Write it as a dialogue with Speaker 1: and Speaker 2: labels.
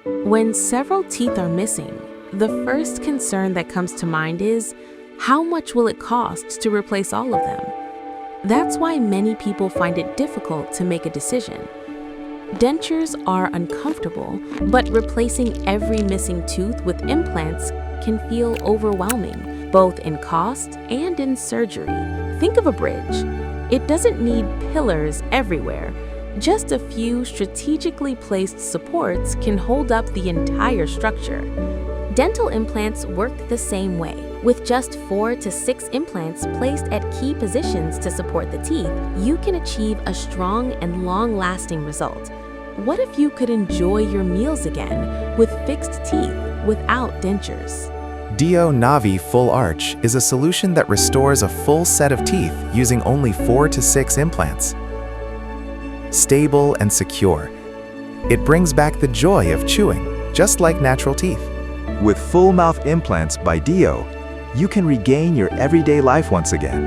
Speaker 1: When several teeth are missing, the first concern that comes to mind is, how much will it cost to replace all of them? That's why many people find it difficult to make a decision. Dentures are uncomfortable, but replacing every missing tooth with implants can feel overwhelming, both in cost and in surgery. Think of a bridge. It doesn't need pillars everywhere. Just a few strategically placed supports can hold up the entire structure. Dental implants work the same way. With just 4 to 6 implants placed at key positions to support the teeth, you can achieve a strong and long-lasting result. What if you could enjoy your meals again with fixed teeth without dentures?
Speaker 2: DIO NAVI Full Arch is a solution that restores a full set of teeth using only 4 to 6 implants. Stable and secure, it brings back the joy of chewing, just like natural teeth.
Speaker 3: With full mouth implants by DIO, you can regain your everyday life once again.